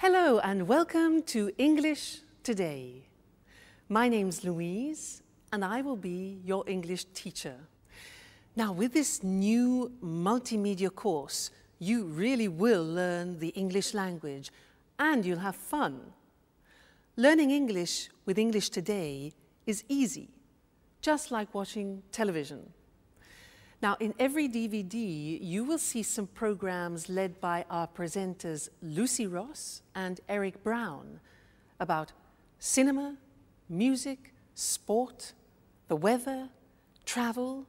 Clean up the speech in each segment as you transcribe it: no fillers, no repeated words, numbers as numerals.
Hello and welcome to English Today. My name's Louise and I will be your English teacher. Now with this new multimedia course, you really will learn the English language and you'll have fun. Learning English with English Today is easy, just like watching television. Now, in every DVD, you will see some programs led by our presenters Lucy Ross and Eric Brown about cinema, music, sport, the weather, travel,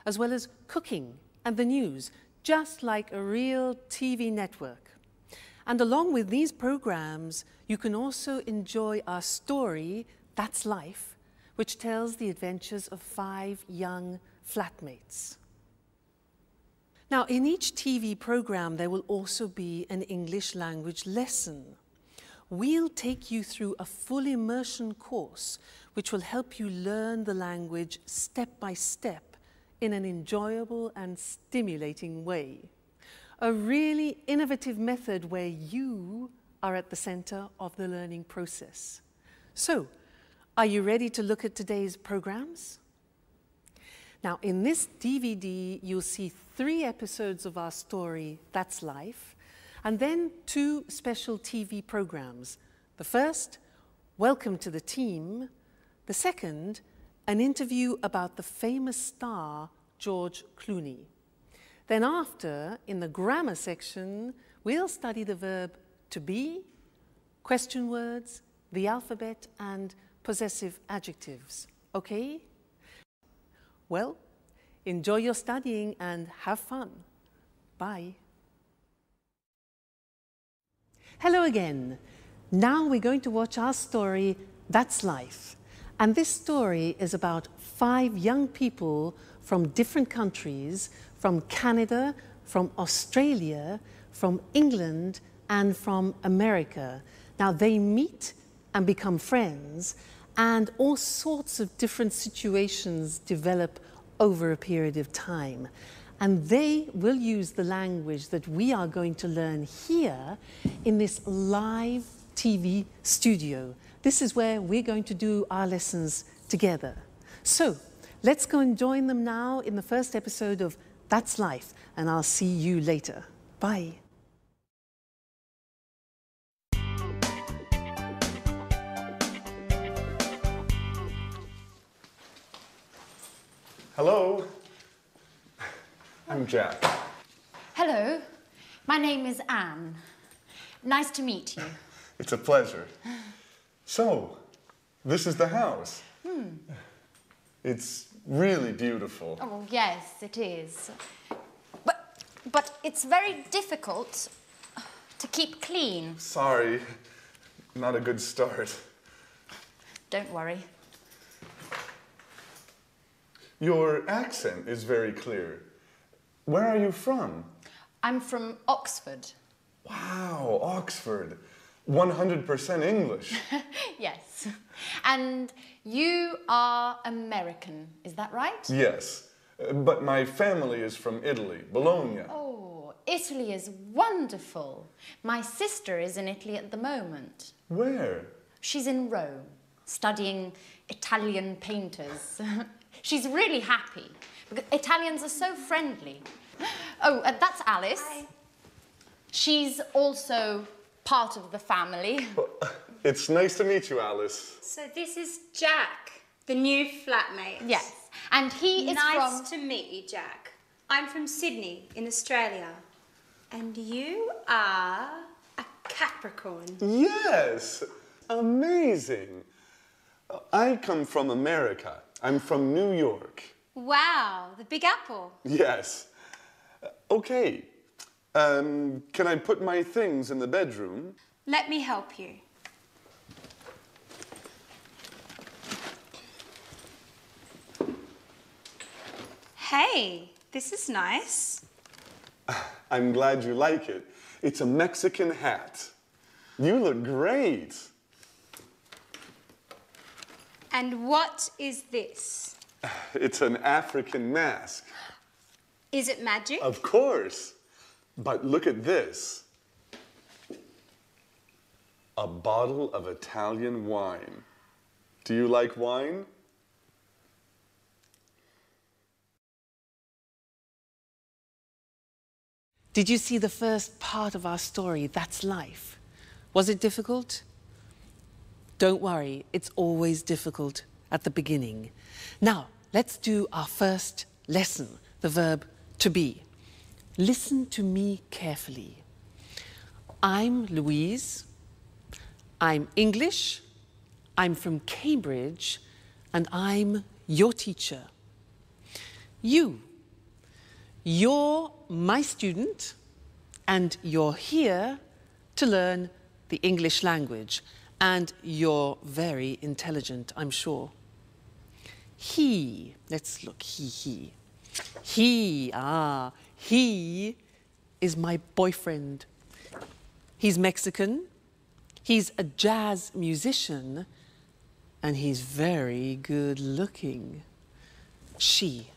as well as cooking and the news, just like a real TV network. And along with these programs, you can also enjoy our story, That's Life, which tells the adventures of 5 young flatmates. Now, in each TV program, there will also be an English language lesson. We'll take you through a full immersion course, which will help you learn the language step by step in an enjoyable and stimulating way. A really innovative method where you are at the center of the learning process. So, are you ready to look at today's programs? Now, in this DVD, you'll see 3 episodes of our story, That's Life, and then 2 special TV programs. The first, Welcome to the Team. The second, an interview about the famous star, George Clooney. Then after, in the grammar section, we'll study the verb to be, question words, the alphabet, and possessive adjectives. Okay? Well, enjoy your studying and have fun. Bye. Hello again. Now we're going to watch our story, That's Life. And this story is about 5 young people from different countries, from Canada, from Australia, from England, and from America. Now they meet and become friends, and all sorts of different situations develop over a period of time. And they will use the language that we are going to learn here in this live TV studio. This is where we're going to do our lessons together. So let's go and join them now in the first episode of That's Life, and I'll see you later. Bye. Hello, I'm Jack. Hello, my name is Anne. Nice to meet you. It's a pleasure. So, this is the house. It's really beautiful. Oh, yes, it is. But it's very difficult to keep clean. Sorry, not a good start. Don't worry. Your accent is very clear. Where are you from? I'm from Oxford. Wow, Oxford. 100% English. Yes. And you are American, is that right? Yes, but my family is from Italy, Bologna. Oh, Italy is wonderful. My sister is in Italy at the moment. Where? She's in Rome, studying Italian painters. She's really happy, because Italians are so friendly. Oh, that's Alice. Hi. She's also part of the family. Well, it's nice to meet you, Alice. So this is Jack, the new flatmate. Yes, and he is Nice to meet you, Jack. I'm from Sydney in Australia. And you are a Capricorn. Yes, amazing. I come from America. I'm from New York. Wow, the Big Apple. Yes. Okay. Can I put my things in the bedroom? Let me help you. Hey, this is nice. I'm glad you like it. It's a Mexican hat. You look great. And what is this? It's an African mask. Is it magic? Of course. But look at this. A bottle of Italian wine. Do you like wine? Did you see the first part of our story, That's Life? Was it difficult? Don't worry, it's always difficult at the beginning. Now, let's do our first lesson, the verb to be. Listen to me carefully. I'm Louise. I'm English. I'm from Cambridge, and I'm your teacher. You're my student, and you're here to learn the English language, and you're very intelligent, I'm sure. Let's look, he is my boyfriend. He's Mexican, he's a jazz musician, and he's very good looking. She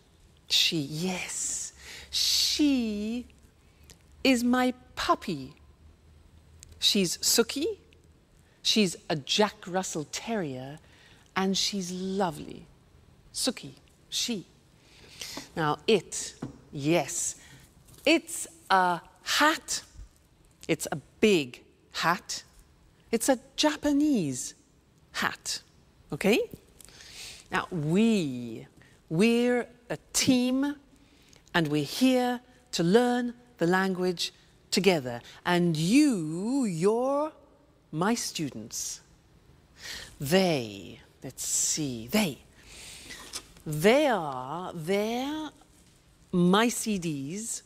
is my puppy. She's Suki, she's a Jack Russell Terrier, and she's lovely. Suki, she. Now it's a hat. It's a big hat. It's a Japanese hat, okay? Now we're a team, and we're here to learn the language together. And you're my students. They're my CDs,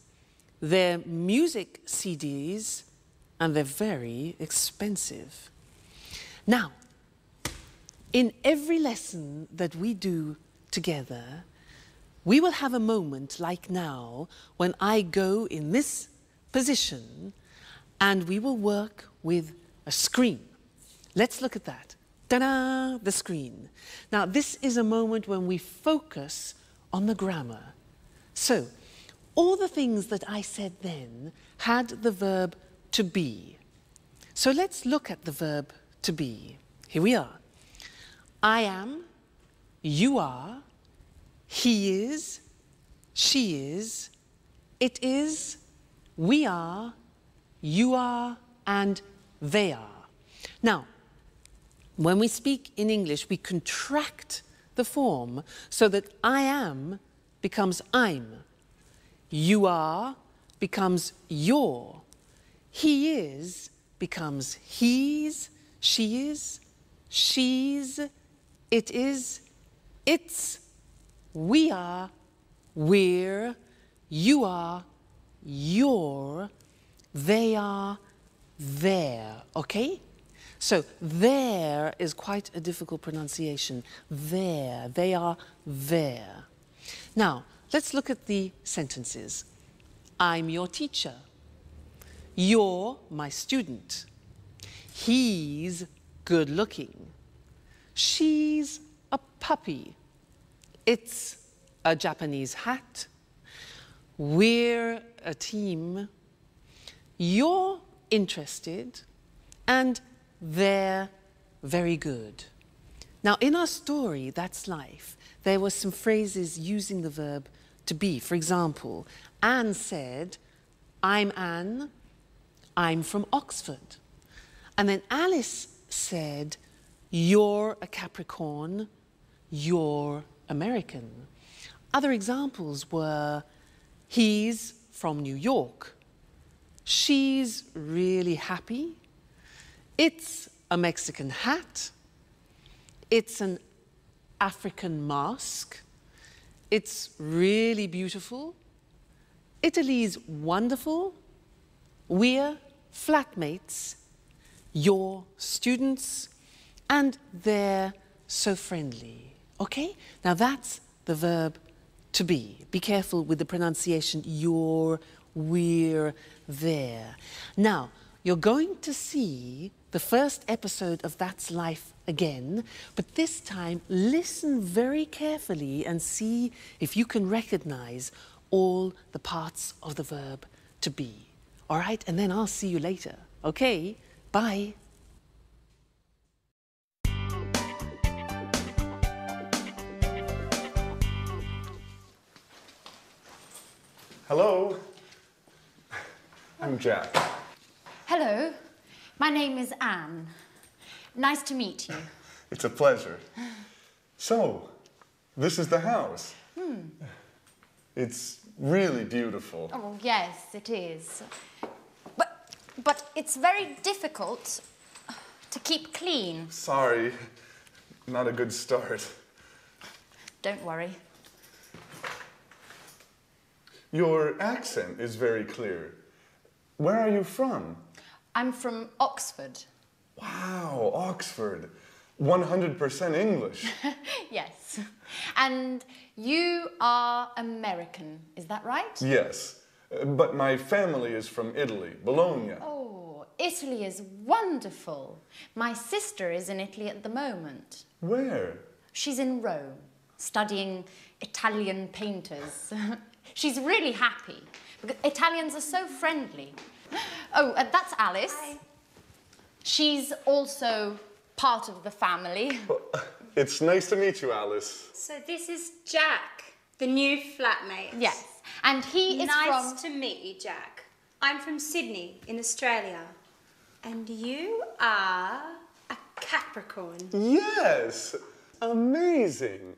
they're music CDs, and they're very expensive. Now, in every lesson that we do together, we will have a moment like now when I go in this position and we will work with a screen. Let's look at that. Ta-da! The screen. Now, this is a moment when we focus on the grammar. So, all the things that I said then had the verb to be. So let's look at the verb to be. Here we are. I am, you are, he is, she is, it is, we are, you are, and they are. Now, when we speak in English, we contract the form so that I am becomes I'm, you are becomes your, he is becomes he's, she is, she's, it is, it's, we are, we're, you are, you're, they are, they're, okay? So there is quite a difficult pronunciation. There, they are there. Now, let's look at the sentences. I'm your teacher. You're my student. He's good looking. She's a puppy. It's a Japanese hat. We're a team. You're interested, and they're very good. Now, in our story, That's Life, there were some phrases using the verb to be. For example, Anne said, I'm Anne, I'm from Oxford. And then Alice said, you're a Capricorn, you're American. Other examples were, he's from New York, she's really happy, it's a Mexican hat, it's an African mask, it's really beautiful, Italy's wonderful, we're flatmates, you're students, and they're so friendly. Okay? Now that's the verb to be. Be careful with the pronunciation, you're, we're, there. Now, you're going to see the first episode of That's Life again, but this time listen very carefully and see if you can recognize all the parts of the verb to be. All right? And then I'll see you later. Okay? Bye. Hello. I'm Jack. Hello, my name is Anne. Nice to meet you. It's a pleasure. So, this is the house. It's really beautiful. Oh, yes, it is. But it's very difficult to keep clean. Sorry, not a good start. Don't worry. Your accent is very clear. Where are you from? I'm from Oxford. Wow, Oxford. 100% English. Yes. And you are American, is that right? Yes, but my family is from Italy, Bologna. Oh, Italy is wonderful. My sister is in Italy at the moment. Where? She's in Rome, studying Italian painters. She's really happy, because Italians are so friendly. Oh, that's Alice. Hi. She's also part of the family. It's nice to meet you, Alice. So this is Jack, the new flatmate. Yes, and he is Nice to meet you, Jack. I'm from Sydney in Australia. And you are a Capricorn. Yes, amazing.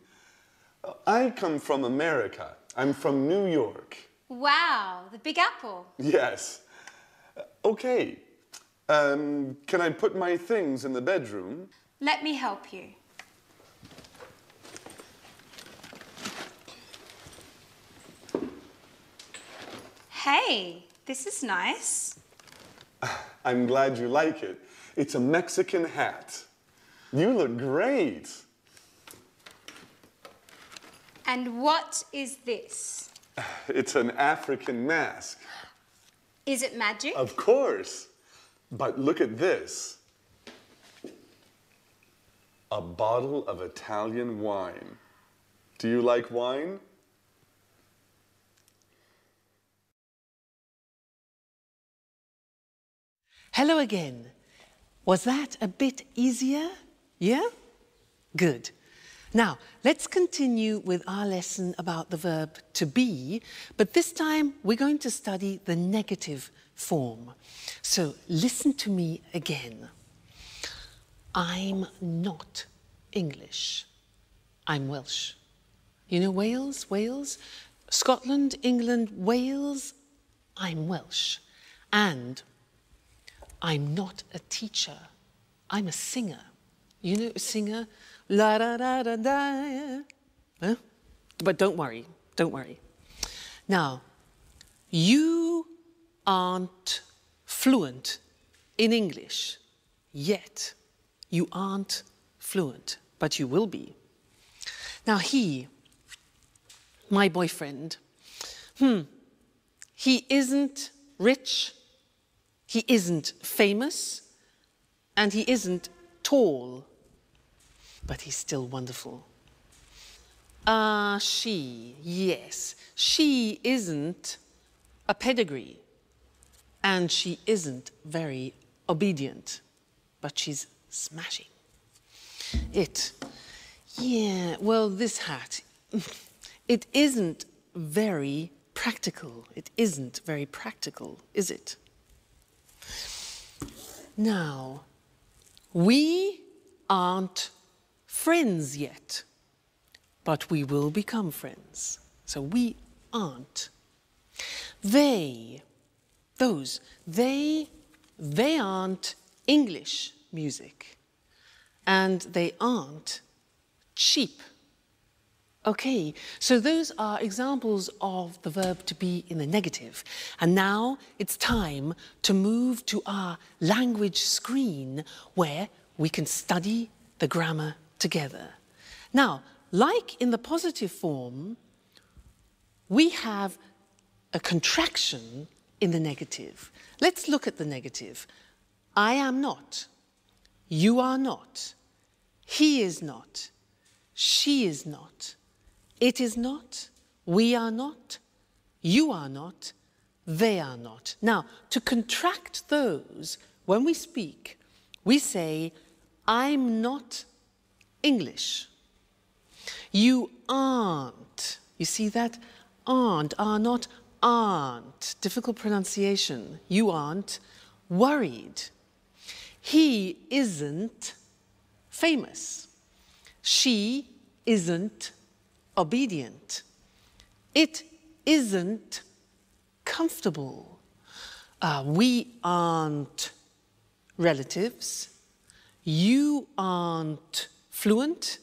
I come from America. I'm from New York. Wow, the Big Apple. Yes. Okay. Can I put my things in the bedroom? Let me help you. Hey, this is nice. I'm glad you like it. It's a Mexican hat. You look great. And what is this? It's an African mask. Is it magic? Of course. But look at this. A bottle of Italian wine. Do you like wine? Hello again. Was that a bit easier? Yeah? Good. Now, let's continue with our lesson about the verb to be, but this time we're going to study the negative form. So listen to me again. I'm not English. I'm Welsh. You know Wales? Wales? Scotland, England, Wales? I'm Welsh. And I'm not a teacher. I'm a singer. You know a singer? La da da da da. Huh? But don't worry, don't worry. Now, you aren't fluent in English yet. You aren't fluent, but you will be. Now he, my boyfriend, he isn't rich, he isn't famous, and he isn't tall, but he's still wonderful. She, yes, she isn't a pedigree, and she isn't very obedient, but she's smashing. Yeah, well, this hat, it isn't very practical. It isn't very practical, is it? Now, we aren't friends yet, but we will become friends. So we aren't. They aren't English music, and they aren't cheap. Okay, so those are examples of the verb to be in the negative. And now it's time to move to our language screen where we can study the grammar together. Now, like in the positive form, we have a contraction in the negative. Let's look at the negative. I am not. You are not. He is not. She is not. It is not. We are not. You are not. They are not. Now, to contract those, when we speak, we say, I'm not English. You aren't. You see that? Aren't, are not, aren't, difficult pronunciation, you aren't worried. He isn't famous. She isn't obedient. It isn't comfortable. We aren't relatives. You aren't fluent.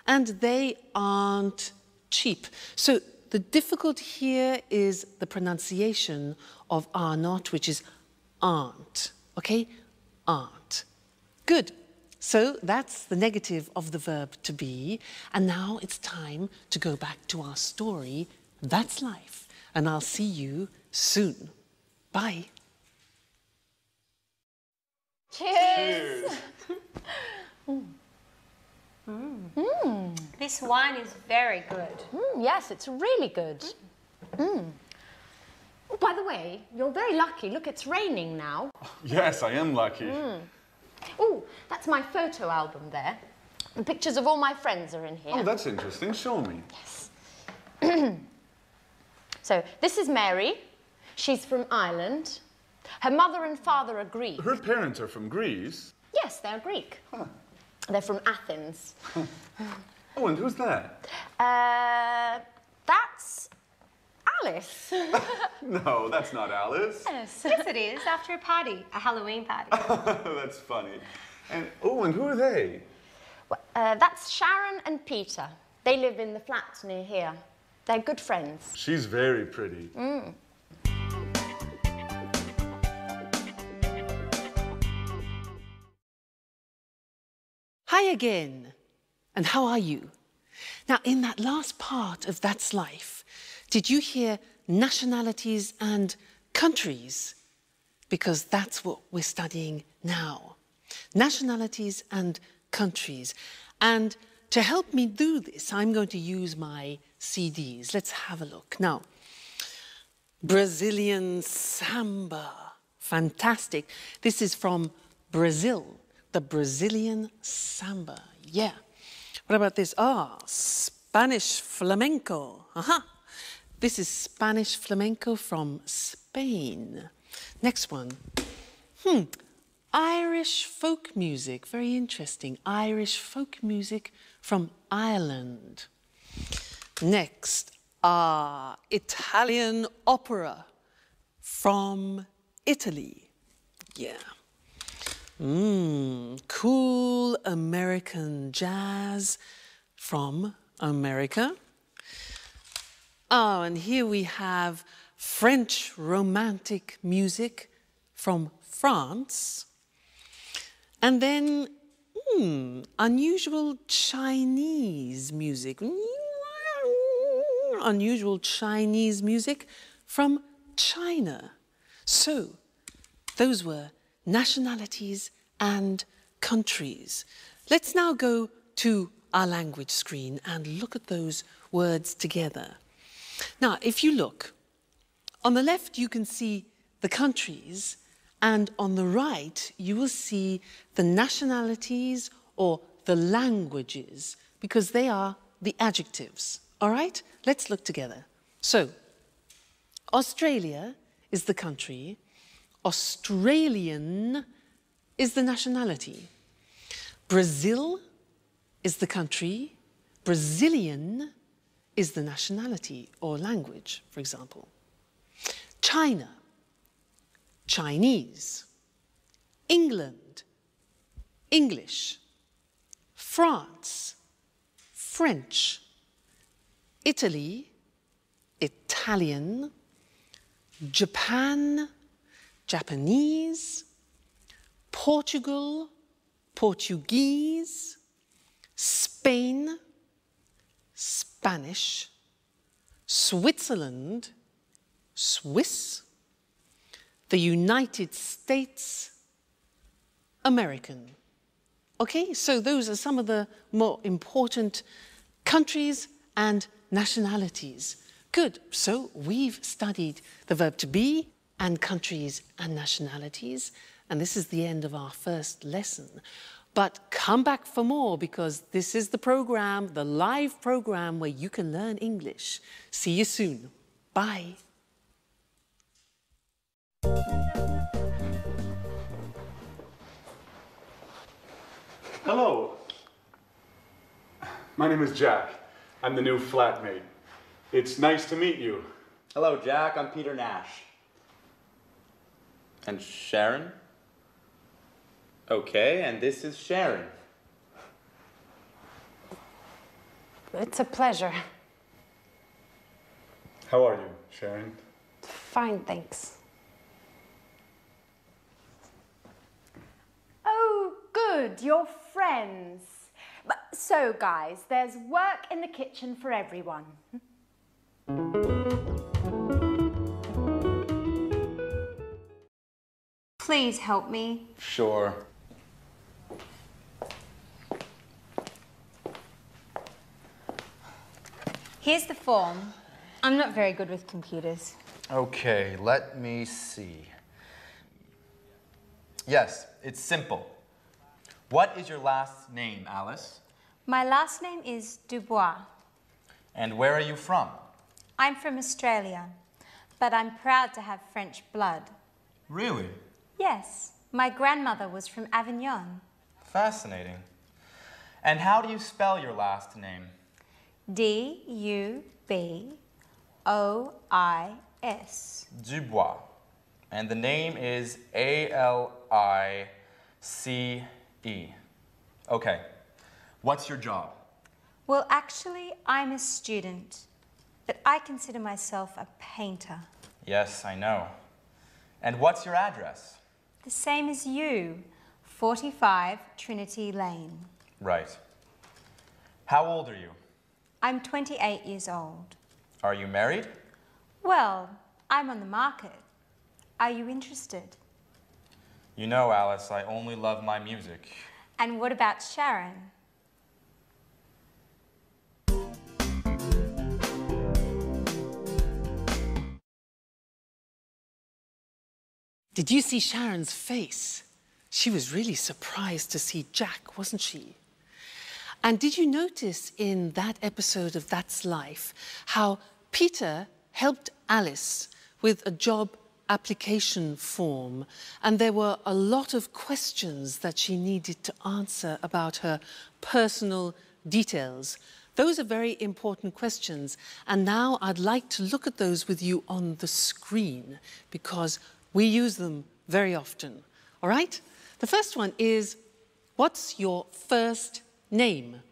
And they aren't cheap. So the difficult here is the pronunciation of are not, which is aren't. Okay? Aren't. Good. So that's the negative of the verb to be. And now it's time to go back to our story, That's Life. And I'll see you soon. Bye. Cheers! This wine is very good. Yes, it's really good. Oh, by the way, you're very lucky. Look, it's raining now. Yes, I am lucky. Oh, that's my photo album there. And pictures of all my friends are in here. Oh, that's interesting. Show me. Yes. So, this is Mary. She's from Ireland. Her mother and father are Greek. Her parents are from Greece. Yes, they're Greek. Huh. They're from Athens. Oh, and who's that? That's Alice. No, that's not Alice. Yes. Yes, it is. After a party, a Halloween party. That's funny. And oh, and who are they? That's Sharon and Peter. They live in the flats near here. They're good friends. She's very pretty. Hi again. And how are you? Now, in that last part of That's Life, did you hear nationalities and countries? Because that's what we're studying now. Nationalities and countries. And to help me do this, I'm going to use my CDs. Let's have a look. Now, Brazilian samba. Fantastic. This is from Brazil. The Brazilian samba. Yeah. What about this? Spanish flamenco. This is Spanish flamenco from Spain. Next one. Irish folk music. Very interesting. Irish folk music from Ireland. Next. Italian opera from Italy. Yeah. Cool American jazz from America. Oh, and here we have French romantic music from France. And then, unusual Chinese music. Unusual Chinese music from China. So, those were nationalities and countries. Let's now go to our language screen and look at those words together. Now, if you look, on the left you can see the countries, and on the right you will see the nationalities or the languages, because they are the adjectives. All right? Let's look together. So, Australia is the country. Australian is the nationality. Brazil is the country. Brazilian is the nationality or language, for example. China, Chinese. England, English. France, French. Italy, Italian. Japan, Japanese. Portugal, Portuguese. Spain, Spanish. Switzerland, Swiss. The United States, American. Okay, so those are some of the more important countries and nationalities. Good, so we've studied the verb to be and countries and nationalities, and this is the end of our first lesson. But come back for more, because this is the program, the live program where you can learn English. See you soon. Bye. Hello. My name is Jack. I'm the new flatmate. It's nice to meet you. Hello, Jack. I'm Peter Nash. And Sharon? Okay, and this is Sharon. It's a pleasure. How are you, Sharon? Fine, thanks. Oh, good, you're friends. So, guys, there's work in the kitchen for everyone. Please help me. Sure. Here's the form. I'm not very good with computers. Okay, let me see. Yes, it's simple. What is your last name, Alice? My last name is Dubois. And where are you from? I'm from Australia, but I'm proud to have French blood. Really? Yes, my grandmother was from Avignon. Fascinating. And how do you spell your last name? D-U-B-O-I-S. Dubois. And the name is A-L-I-C-E. Okay. What's your job? Well, actually, I'm a student, but I consider myself a painter. Yes, I know. And what's your address? The same as you, 45 Trinity Lane. Right. How old are you? I'm 28 years old. Are you married? Well, I'm on the market. Are you interested? You know, Alice, I only love my music. And what about Sharon? Did you see Sharon's face? She was really surprised to see Jack, wasn't she? And did you notice in that episode of That's Life how Peter helped Alice with a job application form, and there were a lot of questions that she needed to answer about her personal details? Those are very important questions, and now I'd like to look at those with you on the screen because we use them very often. All right? The first one is, what's your first name?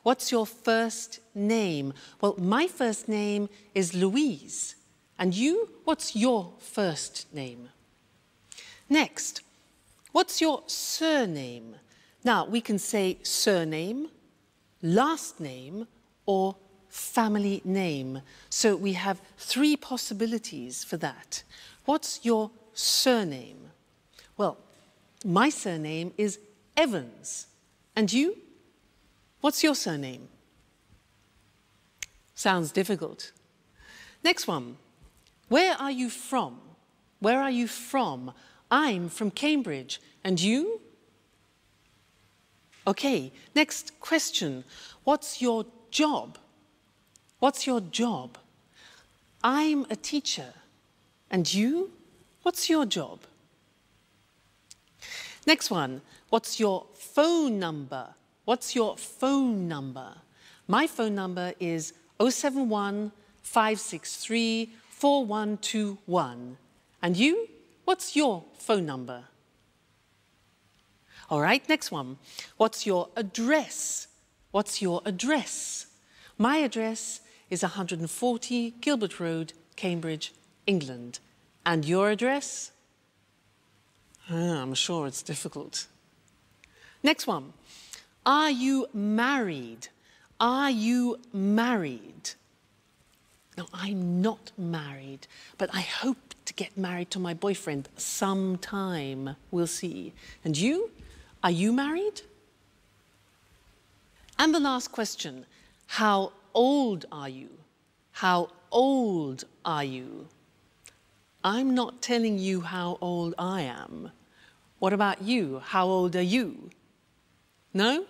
What's your first name? Well, my first name is Louise. And you, what's your first name? Next, what's your surname? Now, we can say surname, last name, or family name. So we have three possibilities for that. What's your surname? Well, my surname is Evans. And you? What's your surname? Sounds difficult. Next one. Where are you from? Where are you from? I'm from Cambridge. And you? Okay, next question. What's your job? What's your job? I'm a teacher. And you? What's your job? Next one. What's your phone number? What's your phone number? My phone number is 071 563 4121. And you? What's your phone number? All right, next one. What's your address? What's your address? My address is 140 Gilbert Road, Cambridge, England. And your address? I'm sure it's difficult. Next one. Are you married? Are you married? No, I'm not married, but I hope to get married to my boyfriend sometime. We'll see. And you? Are you married? And the last question. How old are you? How old are you? I'm not telling you how old I am. What about you? How old are you? No?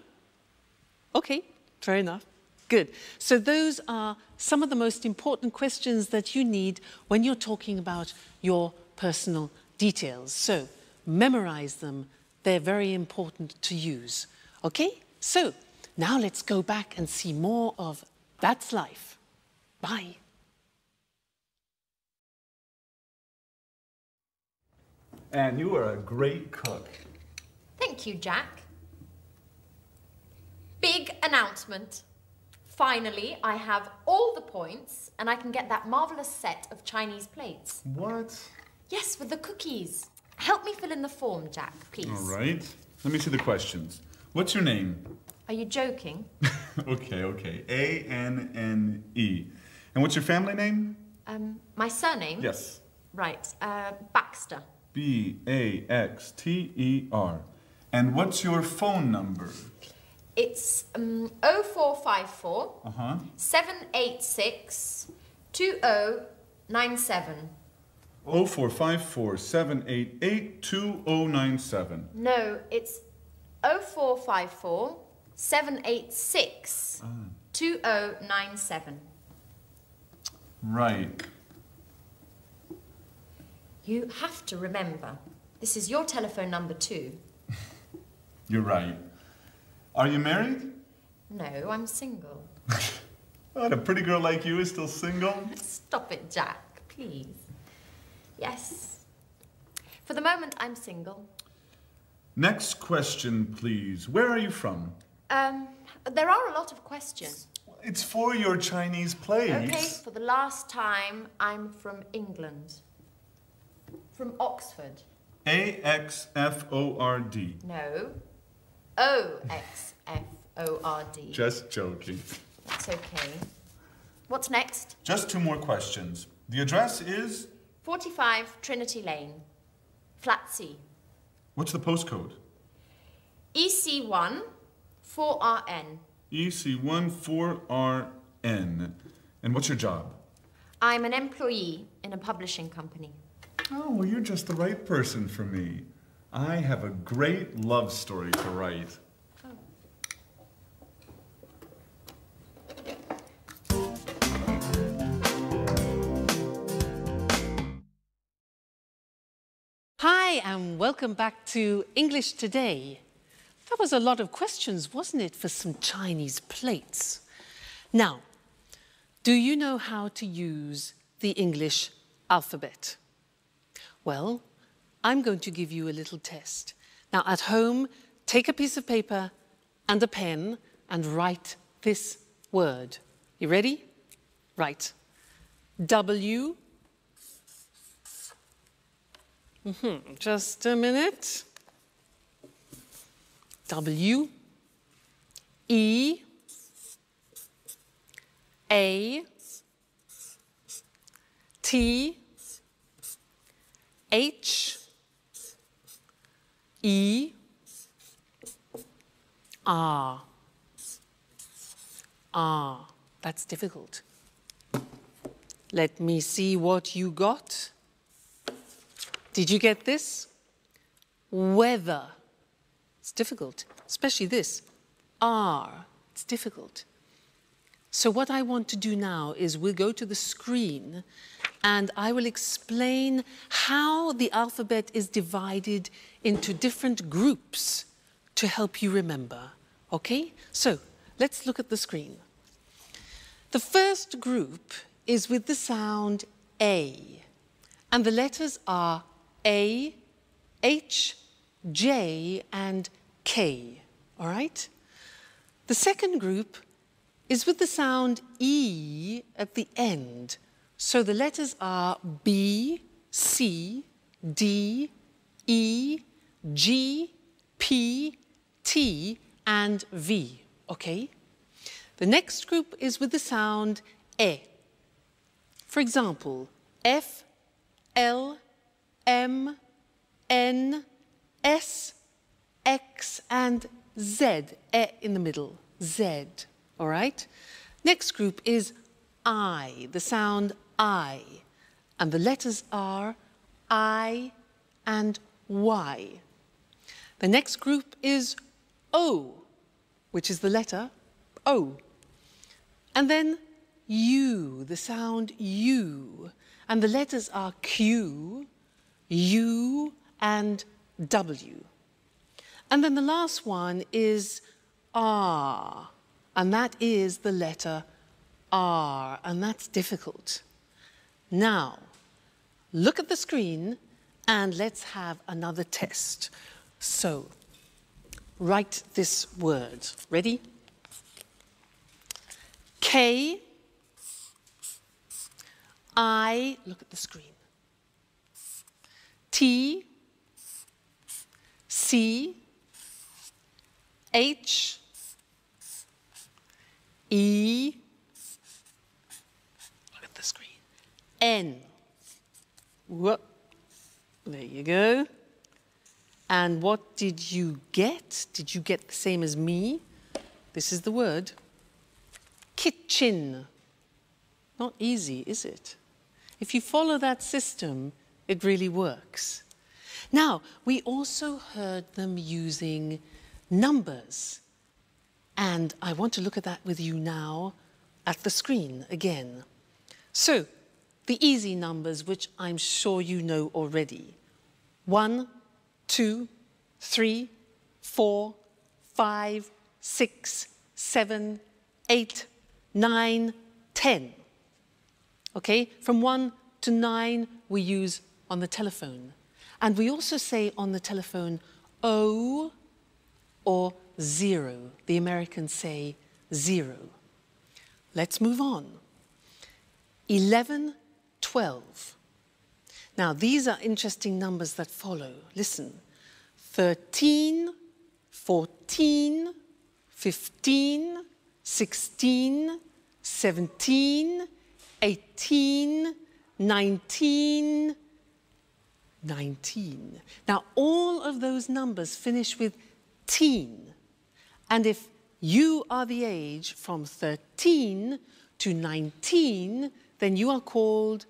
Okay, fair enough. Good. So those are some of the most important questions that you need when you're talking about your personal details. So memorize them. They're very important to use. Okay? So now let's go back and see more of That's Life. Bye. And you are a great cook. Thank you, Jack. Big announcement. Finally, I have all the points and I can get that marvelous set of Chinese plates. What? Yes, with the cookies. Help me fill in the form, Jack, please. All right. Let me see the questions. What's your name? Are you joking? Okay. A-N-N-E. And what's your family name? My surname? Yes. Right, Baxter. B-A-X-T-E-R. And what's your phone number? It's 0454 786 2097. 0454 788 2097. No, it's 0454 786 2097. Right. You have to remember, this is your telephone number too. You're right. Are you married? No, I'm single. What, a pretty girl like you is still single? Stop it, Jack, please. Yes. For the moment, I'm single. Next question, please. Where are you from? There are a lot of questions. It's for your Chinese plays. Okay, for the last time, I'm from England. From Oxford. A-X-F-O-R-D. No. O-X-F-O-R-D. Just joking. That's okay. What's next? Just 2 more questions. The address is? 45 Trinity Lane, Flat C. What's the postcode? EC1 4RN. EC1 4RN. And what's your job? I'm an employee in a publishing company. Oh, well, you're just the right person for me. I have a great love story to write. Hi, and welcome back to English Today. That was a lot of questions, wasn't it, for some Chinese plates? Now, do you know how to use the English alphabet? Well, I'm going to give you a little test. Now, at home, take a piece of paper and a pen and write this word. You ready? Right. W. Just a minute. W. E. A. T. H. E. R. R. That's difficult. Let me see what you got. Did you get this? Weather. It's difficult, especially this. R. It's difficult. So what I want to do now is we'll go to the screen and I will explain how the alphabet is divided into different groups to help you remember. Okay? So let's look at the screen. The first group is with the sound A, and the letters are A, H, J, and K. All right? The second group is with the sound E at the end. So the letters are B, C, D, E, G, P, T, and V. Okay? The next group is with the sound E. For example, F, L, M, N, S, X, and Z. E in the middle. Z. All right? Next group is I, the sound I. And the letters are I and Y. The next group is O, which is the letter O. And then U, the sound U. And the letters are Q, U and W. And then the last one is R, and that is the letter R, and that's difficult. Now, look at the screen and let's have another test. So, write this word. Ready? K, I, look at the screen. T, C, H, E, look at the screen, N. Whoop. There you go. And what did you get? Did you get the same as me? This is the word. Kitchen. Not easy, is it? If you follow that system, it really works. Now, we also heard them using numbers. And I want to look at that with you now at the screen again. So, the easy numbers, which I'm sure you know already. 1, 2, 3, 4, 5, 6, 7, 8, 9, 10. Okay, from 1 to 9 we use on the telephone. And we also say on the telephone O or 0. The Americans say 0. Let's move on. 11, 12. Now, these are interesting numbers that follow. Listen. 13, 14, 15, 16, 17, 18, 19, 19. Now, all of those numbers finish with teen. And if you are the age from 13 to 19, then you are called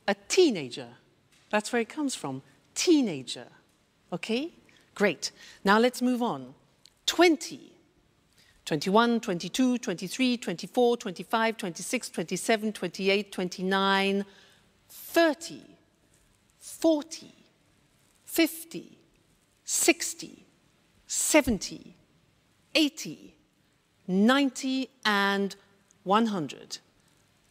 a teenager. That's where it comes from, teenager. Okay? Great. Now let's move on. 20. 21, 22, 23, 24, 25, 26, 27, 28, 29, 30, 40, 50, 60, 70, 80, 90, and 100.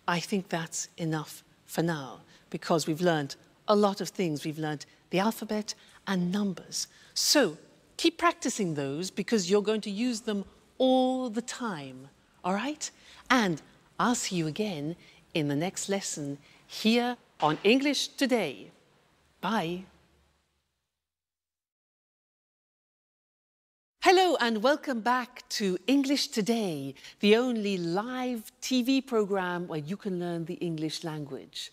I think that's enough for now, because we've learned a lot of things. We've learned the alphabet and numbers. So keep practicing those, because you're going to use them all the time, all right? And I'll see you again in the next lesson here on English Today. Bye. Hello and welcome back to English Today, the only live TV program where you can learn the English language.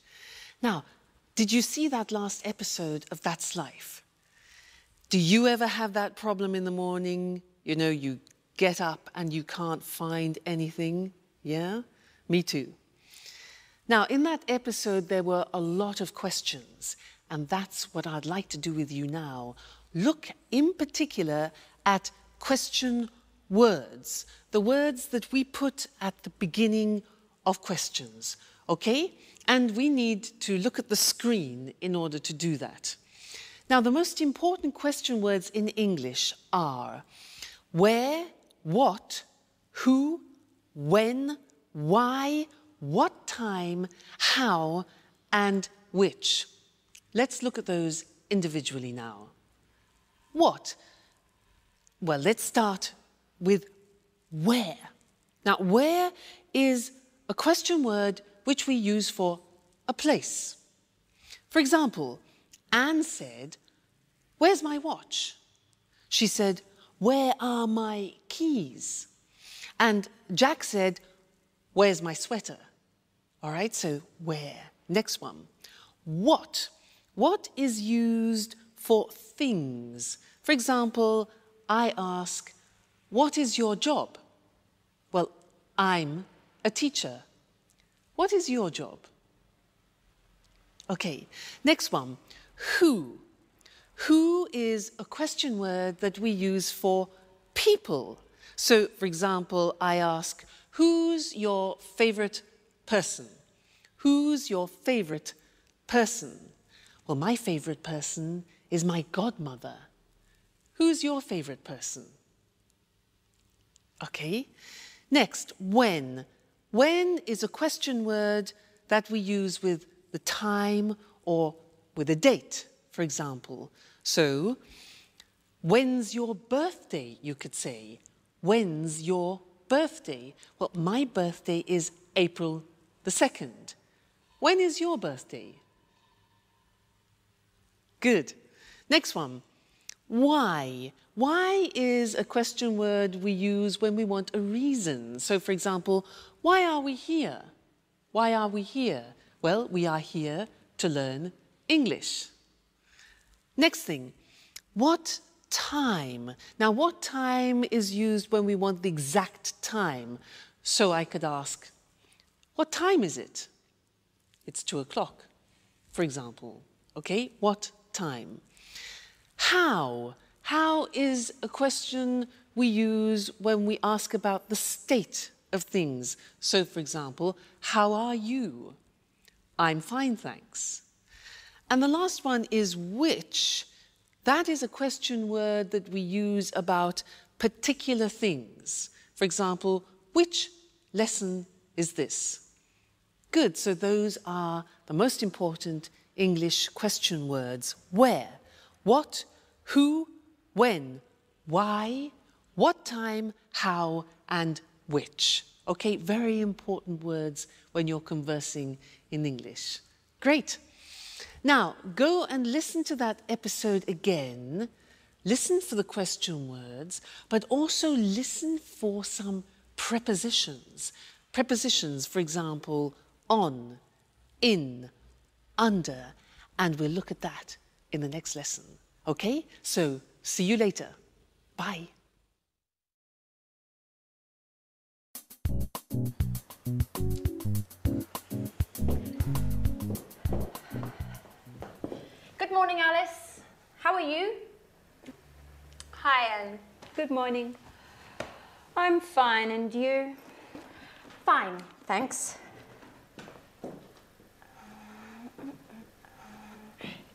Now, did you see that last episode of That's Life? Do you ever have that problem in the morning? You know, you get up and you can't find anything? Yeah? Me too. Now, in that episode, there were a lot of questions, and that's what I'd like to do with you now. Look in particular at question words, the words that we put at the beginning of questions, okay? And we need to look at the screen in order to do that. Now, the most important question words in English are where, what, who, when, why, what time, how, and which. Let's look at those individually now. What? Well, let's start with where. Now, where is a question word which we use for a place. For example, Anne said, "Where's my watch?" She said, "Where are my keys?" And Jack said, "Where's my sweater?" All right, so where? Next one. What? What is used for things? For example, I ask, "What is your job?" Well, I'm a teacher. What is your job? Okay, next one. Who? Who is a question word that we use for people. So, for example, I ask, "Who's your favorite person?" Who's your favorite person? Well, my favorite person is my godmother. Who's your favorite person? Okay. Next, when. When is a question word that we use with the time or with a date, for example. So, when's your birthday, you could say. When's your birthday? Well, my birthday is April the 2nd. When is your birthday? Good. Next one. Why? Why is a question word we use when we want a reason. So, for example, why are we here? Why are we here? Well, we are here to learn English. Next thing, what time? Now, what time is used when we want the exact time? So I could ask, what time is it? It's 2 o'clock, for example. Okay, what time? How? How is a question we use when we ask about the state of things. So, for example, how are you? I'm fine, thanks. And the last one is which. That is a question word that we use about particular things. For example, which lesson is this? Good, so those are the most important English question words. Where, what, who, when, why, what time, how, and which. Okay, very important words when you're conversing in English. Great. Now, go and listen to that episode again. Listen for the question words, but also listen for some prepositions. Prepositions, for example, on, in, under, and we'll look at that in the next lesson. Okay? So, see you later. Bye. Good morning, Alice. How are you? Hi, Anne. Good morning. I'm fine, and you? Fine, thanks.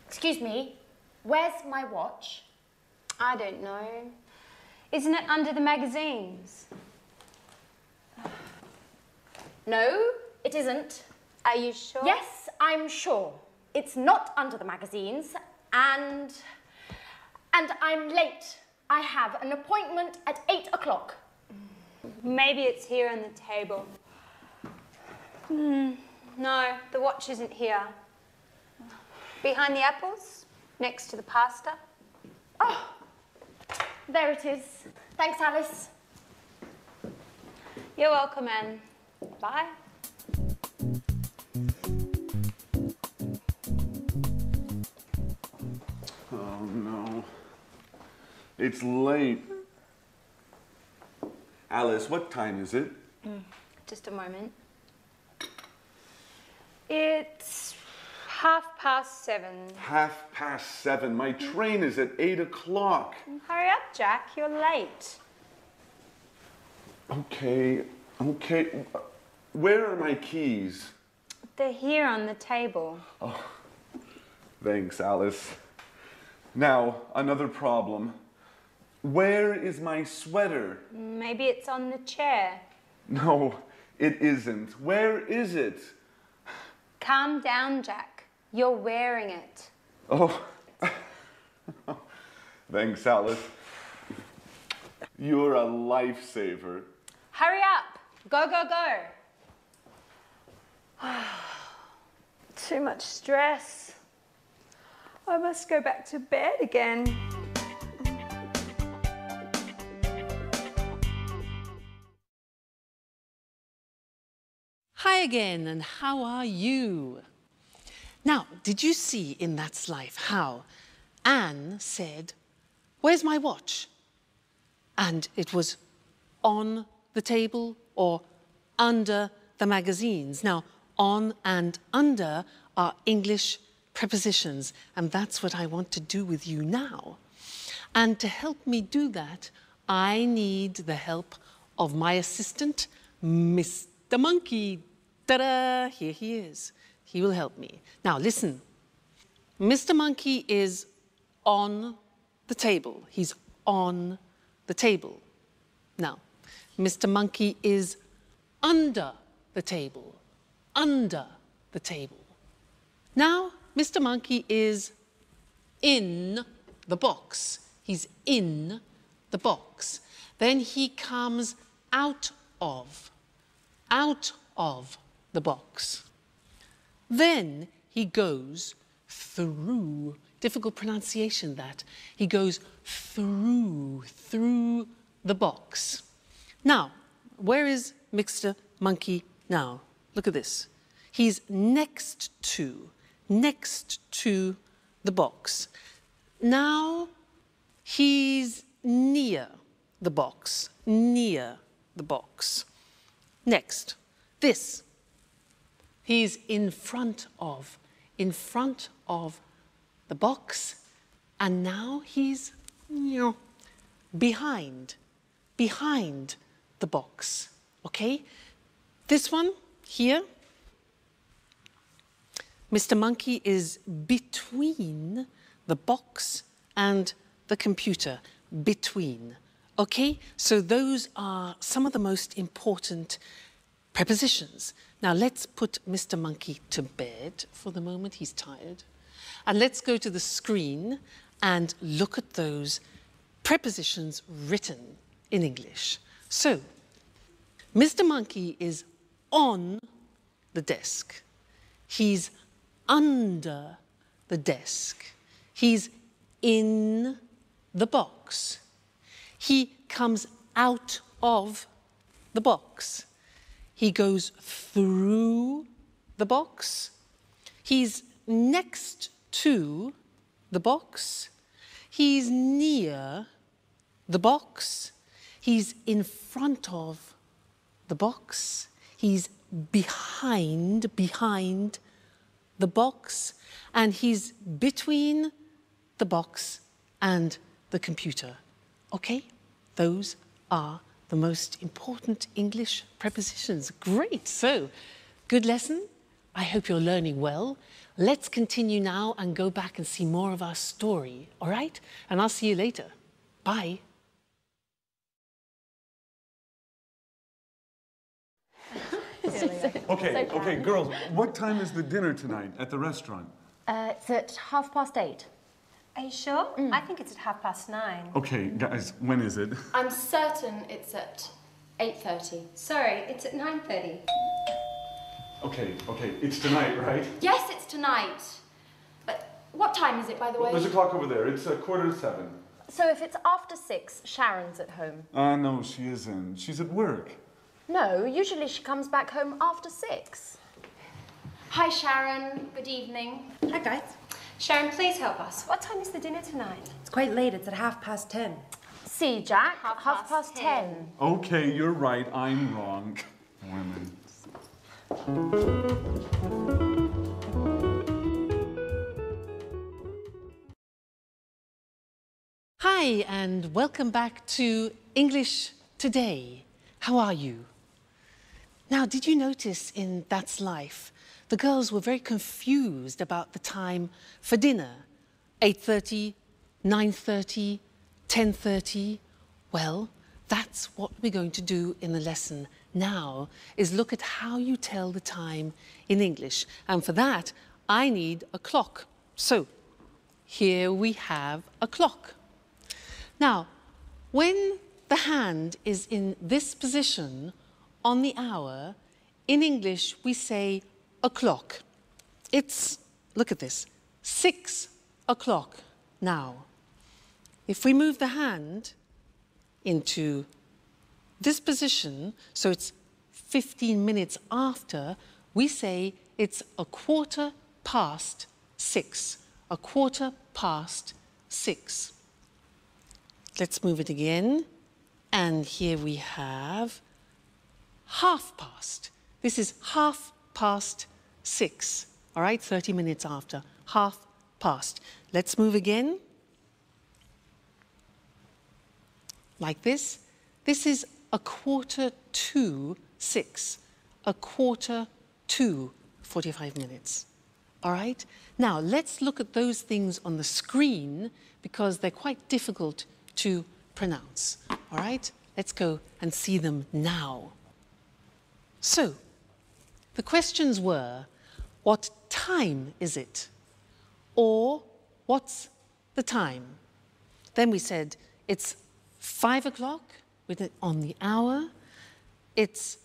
Excuse me, where's my watch? I don't know. Isn't it under the magazines? No, it isn't. Are you sure? Yes, I'm sure. It's not under the magazines, and I'm late. I have an appointment at 8 o'clock. Maybe it's here on the table. No, the watch isn't here. Behind the apples, next to the pasta. Oh, there it is. Thanks, Alice. You're welcome, Anne. Bye. Oh no. It's late. Alice, what time is it? Just a moment. It's 7:30. 7:30. My train is at 8 o'clock. Hurry up, Jack. You're late. Okay. Where are my keys? They're here on the table. Oh, thanks, Alice. Now, another problem. Where is my sweater? Maybe it's on the chair. No, it isn't. Where is it? Calm down, Jack. You're wearing it. Oh, thanks, Alice. You're a lifesaver. Hurry up. Go, go, go. Too much stress. I must go back to bed again. Hi again, and how are you? Now, did you see in That's Life how Anne said, "Where's my watch?" And it was on the table or under the magazines. Now, on and under are English prepositions, and that's what I want to do with you now. And to help me do that, I need the help of my assistant, Mr. Monkey. Ta-da! Here he is. He will help me. Now, listen. Mr. Monkey is on the table. He's on the table. Now, Mr. Monkey is under the table. Under the table. Now, Mr. Monkey is in the box. He's in the box. Then he comes out of the box. Then he goes through. Difficult pronunciation, that. He goes through the box. Now, where is Mr. Monkey now? Look at this. He's next to the box. Now, he's near the box. Next, this. He's in front of the box, and now he's behind the box, okay? This one here, Mr. Monkey is between the box and the computer, between, okay? So those are some of the most important prepositions. Now let's put Mr. Monkey to bed for the moment, he's tired. And let's go to the screen and look at those prepositions written in English. So, Mr. Monkey is on the desk. He's under the desk. He's in the box. He comes out of the box. He goes through the box. He's next to the box. He's near the box. He's in front of the box. He's behind the box. And he's between the box and the computer. Okay? Those are the most important English prepositions. Great. So, good lesson. I hope you're learning well. Let's continue now and go back and see more of our story, all right? And I'll see you later. Bye. Okay, girls, what time is the dinner tonight at the restaurant? It's at 8:30. Are you sure? I think it's at 9:30. Okay, guys, when is it? I'm certain it's at 8:30. Sorry, it's at 9:30. Okay, it's tonight, right? Yes, it's tonight. But what time is it, by the way? There's a clock over there. It's 7:15. So if it's after 6, Sharon's at home. No, she isn't. She's at work. No, usually she comes back home after 6. Hi, Sharon. Good evening. Hi, guys. Sharon, please help us. What time is the dinner tonight? It's quite late. It's at 10:30. See, Jack, 10:30. Okay, you're right. I'm wrong. Women. Hi, and welcome back to English Today. How are you? Now, did you notice in That's Life, the girls were very confused about the time for dinner? 8:30, 9:30, 10:30? Well, that's what we're going to do in the lesson now, is look at how you tell the time in English. And for that, I need a clock. So, here we have a clock. Now, when the hand is in this position on the hour, in English we say o'clock. It's, look at this, 6 o'clock now. If we move the hand into this position, so it's 15 minutes after, we say it's 6:15. 6:15. Let's move it again. And here we have 6:30. This is 6:30, all right? 30 minutes after, 6:30. Let's move again. Like this. This is 6:45. 6:45, 45 minutes. All right? Now, let's look at those things on the screen because they're quite difficult to pronounce. All right? Let's go and see them now. So, the questions were, what time is it? Or, what's the time? Then we said, it's 5 o'clock on the hour. It's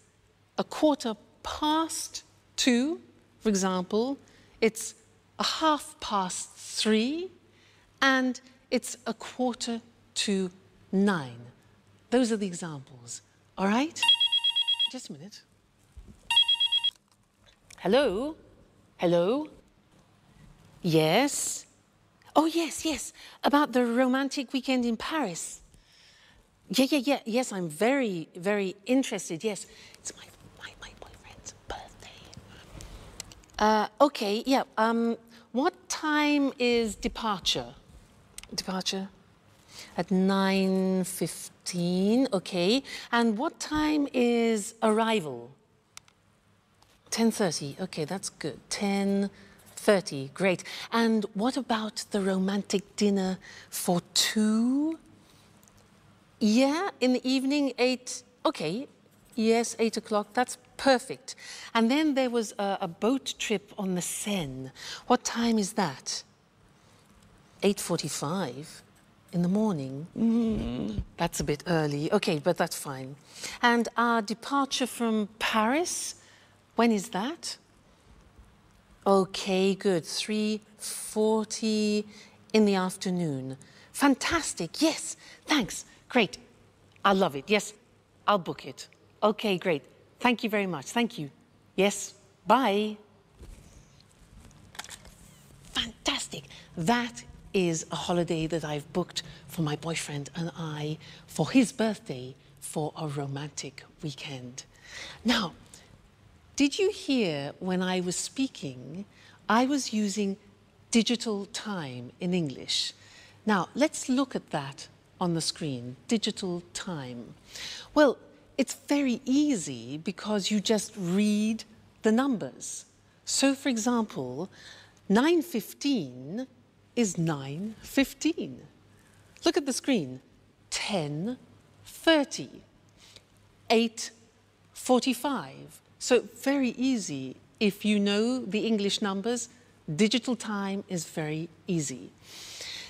2:15, for example. It's 3:30, and it's 8:45. Those are the examples, all right? Just a minute. Hello? Hello? Yes? Oh, yes, yes, about the romantic weekend in Paris. Yeah, yes, I'm very, very interested, yes. It's my boyfriend's birthday. Okay, yeah, what time is departure? Departure? At 9:15, okay. And what time is arrival? 10:30, okay, that's good. 10:30, great. And what about the romantic dinner for 2? Yeah, in the evening, 8, okay. Yes, 8 o'clock, that's perfect. And then there was a boat trip on the Seine. What time is that? 8:45 in the morning. That's a bit early. Okay, but that's fine. And our departure from Paris, when is that? Okay, good. 3:40 in the afternoon. Fantastic. Yes, thanks. Great. I love it. Yes, I'll book it. Okay, great. Thank you very much. Thank you. Yes, bye. Fantastic. That is a holiday that I've booked for my boyfriend and I for his birthday for a romantic weekend. Now, did you hear when I was speaking, I was using digital time in English. Now, let's look at that on the screen, digital time. Well, it's very easy because you just read the numbers. So, for example, 9:15 is 9:15. Look at the screen. 10:30. 8:45. So very easy. If you know the English numbers, digital time is very easy.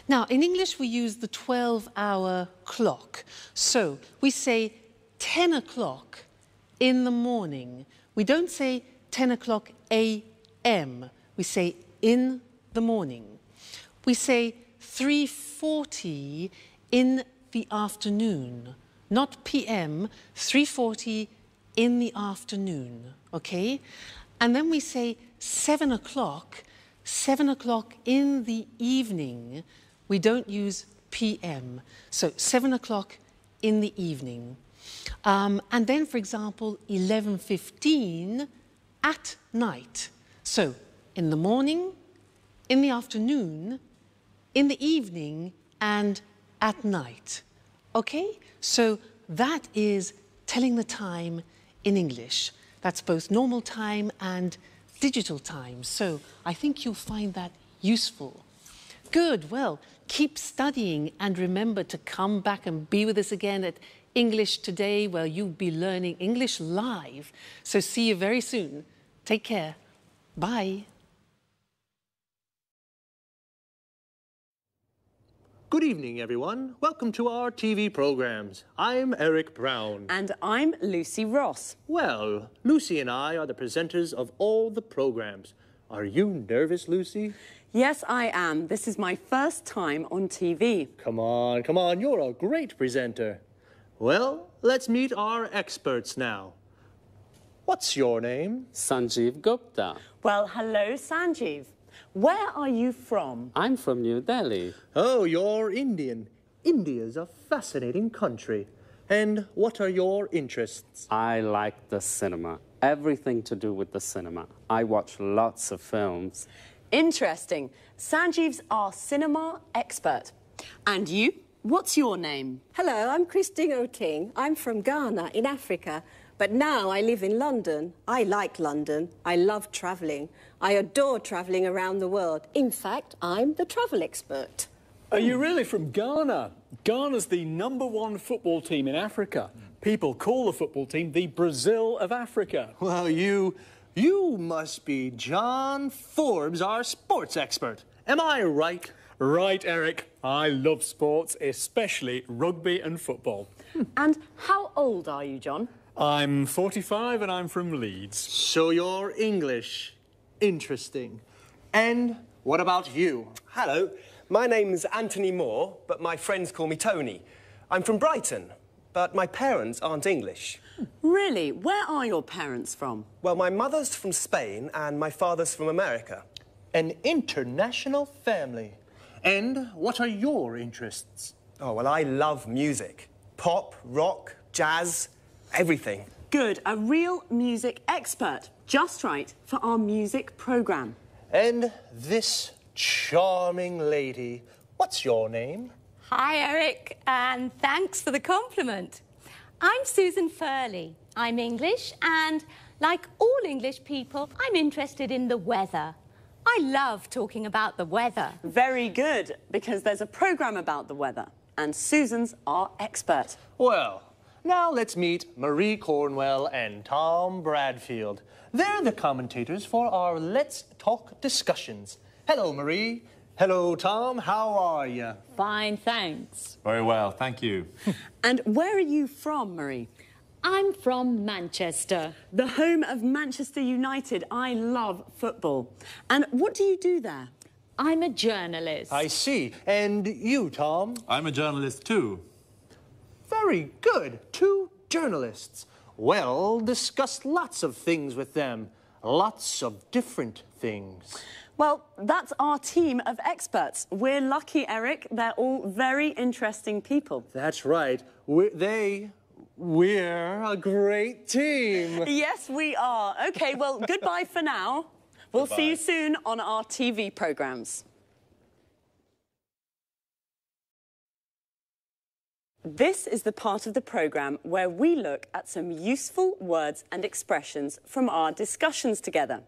Now, in English, we use the 12-hour clock. So we say 10 o'clock in the morning. We don't say 10 o'clock a.m. We say in the morning. We say 3:40 in the afternoon, not p.m., 3:40 in the afternoon, okay? And then we say 7 o'clock in the evening. We don't use p.m., so 7 o'clock in the evening. And then, for example, 11:15 at night. So in the morning, in the afternoon, in the evening, and at night. Okay? So that is telling the time in English. That's both normal time and digital time. So I think you'll find that useful. Good. Well, keep studying and remember to come back and be with us again at English Today, where you'll be learning English live. So see you very soon. Take care. Bye. Good evening, everyone. Welcome to our TV programs. I'm Eric Brown. And I'm Lucy Ross. Well, Lucy and I are the presenters of all the programs. Are you nervous, Lucy? Yes, I am. This is my first time on TV. Come on. You're a great presenter. Well, let's meet our experts now. What's your name? Sanjeev Gupta. Well, hello, Sanjeev. Where are you from? I'm from New Delhi. Oh, you're Indian. India's a fascinating country. And what are your interests? I like the cinema. Everything to do with the cinema. I watch lots of films. Interesting. Sanjeev's our cinema expert. And you? What's your name? Hello, I'm Christine O'King. I'm from Ghana in Africa. But now I live in London. I like London. I love travelling. I adore travelling around the world. In fact, I'm the travel expert. Are you really from Ghana? Ghana's the #1 football team in Africa. People call the football team the Brazil of Africa. Well, you must be John Forbes, our sports expert. Am I right? Right, Eric. I love sports, especially rugby and football. And how old are you, John? I'm 45 and I'm from Leeds. So you're English. Interesting. And what about you? Hello, my name's Anthony Moore, but my friends call me Tony. I'm from Brighton, but my parents aren't English. Really? Where are your parents from? Well, my mother's from Spain and my father's from America. An international family. And what are your interests? Oh, well, I love music. Pop, rock, jazz, everything. Good, a real music expert. Just right for our music programme. And this charming lady, what's your name? Hi, Eric, and thanks for the compliment. I'm Susan Furley. I'm English, and like all English people, I'm interested in the weather. I love talking about the weather. Very good, because there's a programme about the weather, and Susan's our expert. Well, now let's meet Marie Cornwell and Tom Bradfield. They're the commentators for our Let's Talk discussions. Hello, Marie. Hello, Tom. How are you? Fine, thanks. Very well, thank you. And where are you from, Marie? I'm from Manchester. The home of Manchester United. I love football. And what do you do there? I'm a journalist. I see. And you, Tom? I'm a journalist too. Very good. 2 journalists. Well, discuss lots of things with them. Lots of different things. Well, that's our team of experts. We're lucky, Eric. They're all very interesting people. That's right. We're a great team. Yes, we are. OK, well, goodbye for now. We'll see you soon on our TV programmes. This is the part of the programme where we look at some useful words and expressions from our discussions together.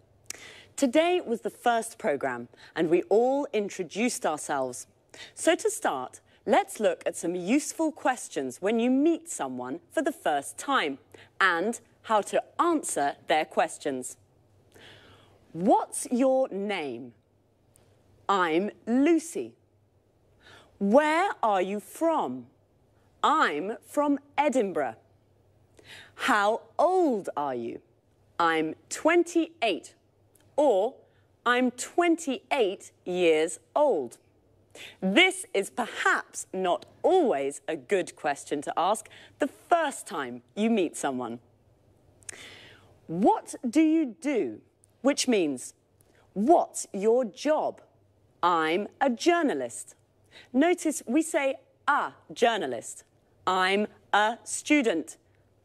Today was the first programme, and we all introduced ourselves. So to start, let's look at some useful questions when you meet someone for the first time, and how to answer their questions. What's your name? I'm Lucy. Where are you from? I'm from Edinburgh. How old are you? I'm 28. Or, I'm 28 years old. This is perhaps not always a good question to ask the first time you meet someone. What do you do? Which means, what's your job? I'm a journalist. Notice we say a journalist. I'm a student.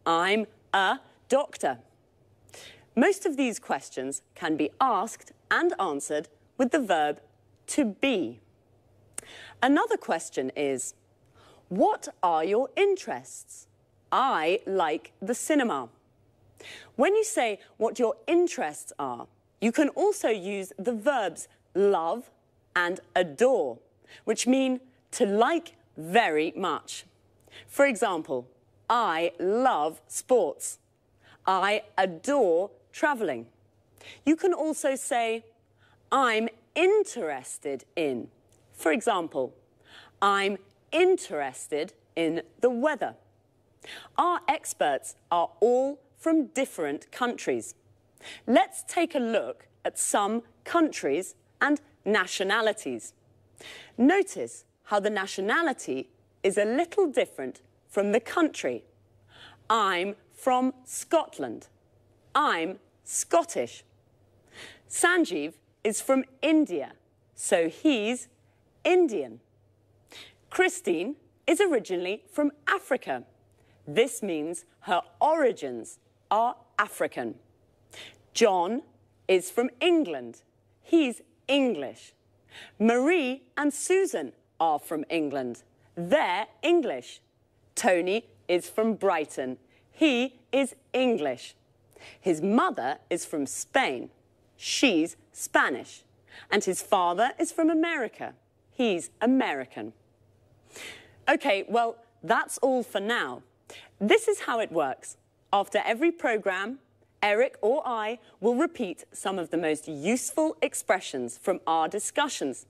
I'm a doctor. Most of these questions can be asked and answered with the verb to be. Another question is, what are your interests? I like the cinema. When you say what your interests are, you can also use the verbs love and adore, which mean to like very much. For example, I love sports. I adore travelling. You can also say, I'm interested in. For example, I'm interested in the weather. Our experts are all from different countries. Let's take a look at some countries and nationalities. Notice how the nationality is a little different from the country. I'm from Scotland. I'm Scottish. Sanjeev is from India, so he's Indian. Christine is originally from Africa. This means her origins are African. John is from England. He's English. Marie and Susan are from England. They're English. Tony is from Brighton. He is English. His mother is from Spain. She's Spanish. And his father is from America. He's American. OK, well, that's all for now. This is how it works. After every programme, Eric or I will repeat some of the most useful expressions from our discussions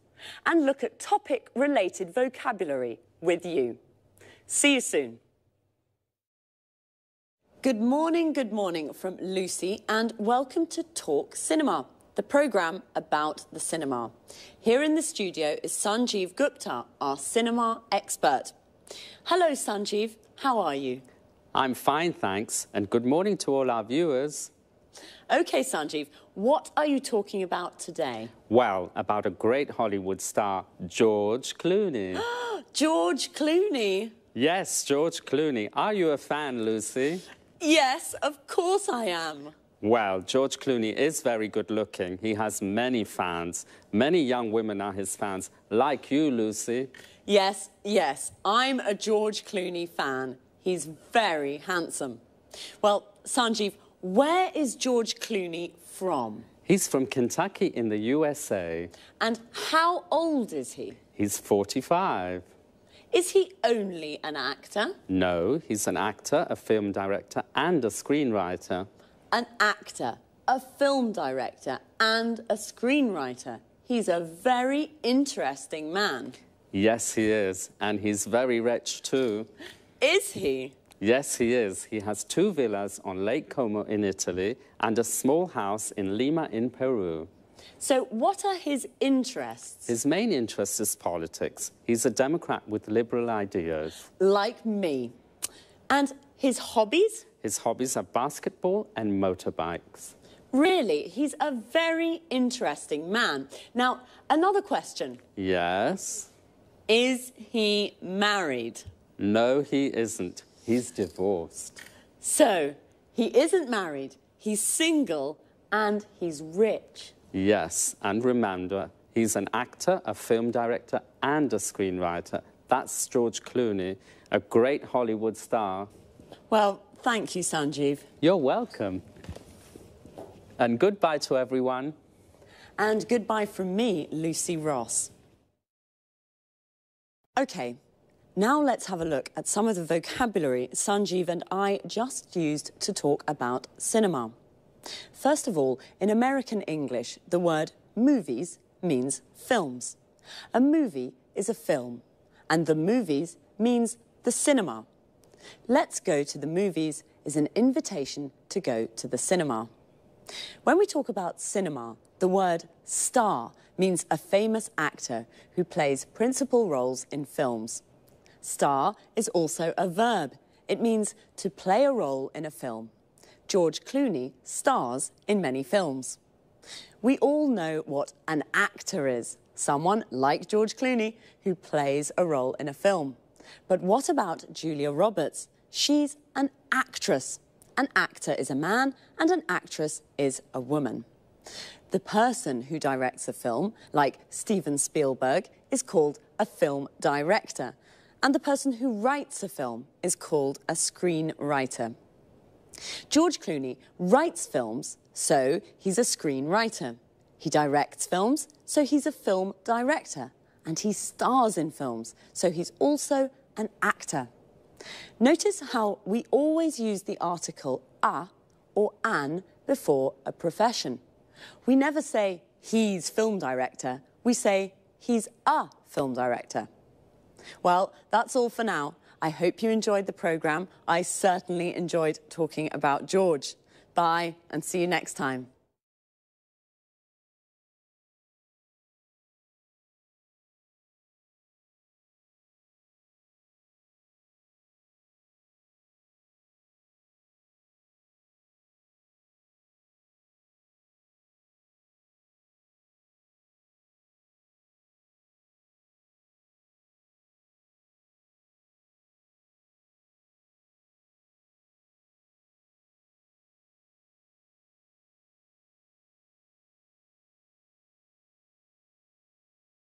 and look at topic-related vocabulary with you. See you soon. Good morning from Lucy, and welcome to Talk Cinema, the programme about the cinema. Here in the studio is Sanjeev Gupta, our cinema expert. Hello, Sanjeev. How are you? I'm fine, thanks, and good morning to all our viewers. OK, Sanjeev, what are you talking about today? Well, about a great Hollywood star, George Clooney. George Clooney? Yes, George Clooney. Are you a fan, Lucy? Yes, of course I am. Well, George Clooney is very good-looking. He has many fans. Many young women are his fans, like you, Lucy. Yes, I'm a George Clooney fan. He's very handsome. Well, Sanjeev, where is George Clooney from? He's from Kentucky in the USA. And how old is he? He's 45. Is he only an actor? No, he's an actor, a film director, and a screenwriter. An actor, a film director, and a screenwriter. He's a very interesting man. Yes, he is. And he's very rich, too. Is he? Yes, he is. He has 2 villas on Lake Como in Italy and a small house in Lima in Peru. So what are his interests? His main interest is politics. He's a Democrat with liberal ideas. Like me. And his hobbies? His hobbies are basketball and motorbikes. Really? He's a very interesting man. Now, another question. Yes? Is he married? No, he isn't. He's divorced. So, he isn't married, he's single, and he's rich. Yes, and remember, he's an actor, a film director, and a screenwriter. That's George Clooney, a great Hollywood star. Well, thank you, Sanjeev. You're welcome. And goodbye to everyone. And goodbye from me, Lucy Ross. OK, now let's have a look at some of the vocabulary Sanjeev and I just used to talk about cinema. First of all, in American English, the word movies means films. A movie is a film, and the movies means the cinema. Let's go to the movies is an invitation to go to the cinema. When we talk about cinema, the word star means a famous actor who plays principal roles in films. Star is also a verb. It means to play a role in a film. George Clooney stars in many films. We all know what an actor is, someone like George Clooney who plays a role in a film. But what about Julia Roberts? She's an actress. An actor is a man and an actress is a woman. The person who directs a film, like Steven Spielberg, is called a film director. And the person who writes a film is called a screenwriter. George Clooney writes films, so he's a screenwriter. He directs films, so he's a film director. And he stars in films, so he's also an actor. Notice how we always use the article a or an before a profession. We never say he's film director, we say he's a film director. Well, that's all for now. I hope you enjoyed the programme. I certainly enjoyed talking about George. Bye, and see you next time.